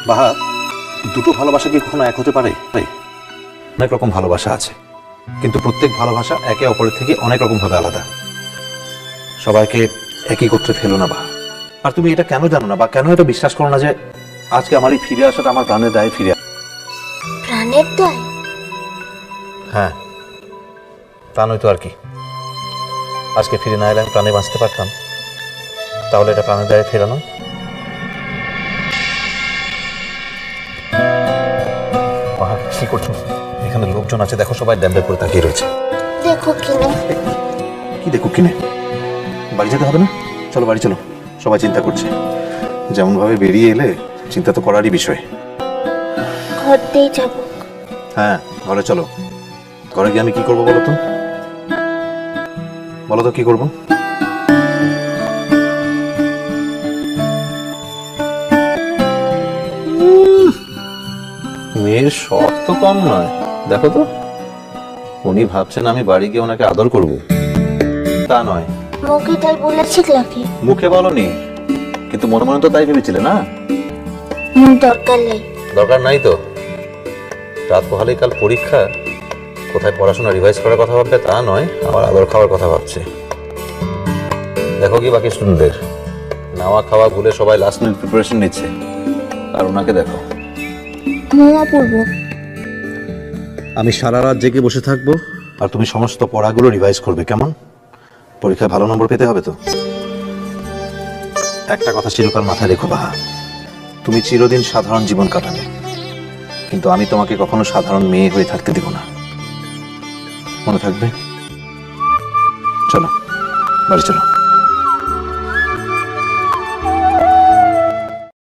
বাহা, দুটো ভালোবাসা কি কখনো এক হতে পারে? অনেক রকম ভালোবাসা আছে, কিন্তু প্রত্যেক ভালোবাসা একে অপরের থেকে অনেক রকম ভাবে আলাদা। সবাইকে একই করতে ফেলো না বাহা। আর তুমি এটা কেন জানো না বা কেন এটা বিশ্বাস করো না যে আজকে আমার এই ফিরে আসাটা আমার প্রাণের দায়ে ফিরে? প্রাণের দায়? হ্যাঁ, তা নয়তো আর কি। আজকে ফিরে না এলে আমি প্রাণে বাঁচতে পারতাম, তাহলে এটা প্রাণের দায়ে ফেরানো। বাহা, কি করছো? এখানে লোকজন আছে, দেখো, সবাই ড্যাম্পে করে তাকিয়ে রয়েছে। দেখো কিনে। কি দেখো কিনে? বাড়ি যেতে হবে না? চলো বাড়ি চলো। সবাই চিন্তা করছে, যেমন ভাবে বেরিয়ে এলে চিন্তা তো করারই বিষয়। ঘর দিয়ে যাবো। হ্যাঁ, ঘরে চলো। ঘরে গিয়ে আমি কি করবো বলো তো? বলো তো কি করবো? মেয়ের শখ তো কম নয়, দেখো তো। উনি ভাবছেন আমি বাড়ি গিয়ে ওনাকে আদর করব, তা নয়। মুখে তাই বলেছিল নাকি? মুখে বলনি, কিন্তু মনে মনে তো তাই ভেবেছিলে না? দরকার নেই। দরকার নাই তো। রাত পোহালেই কাল পরীক্ষা, কোথায় পড়াশোনা রিভাইজ করার কথা ভাববে তা নয়, আমার আদর খাওয়ার কথা ভাবছে। দেখো কি বাকি স্টুডেন্টদের নাওয়া খাওয়া ভুলে সবাই লাস্ট মিনিট প্রিপারেশন নিচ্ছে, আর ওনাকে দেখো। মোয়া পড়বো। আমি সারা রাত জেগে বসে থাকবো, আর তুমি সমস্ত পড়াগুলো রিভাইজ করবে, কেমন? পরীক্ষায় ভালো নম্বর পেতে হবে তো। একটা কথা চিরকাল মাথায় রেখো বাহা, তুমি চিরদিন সাধারণ জীবন কাটাবে, কিন্তু আমি তোমাকে কখনো সাধারণ মেয়ে হয়ে থাকতে দেব না, মনে থাকবে? চলো বাড়ি চলো।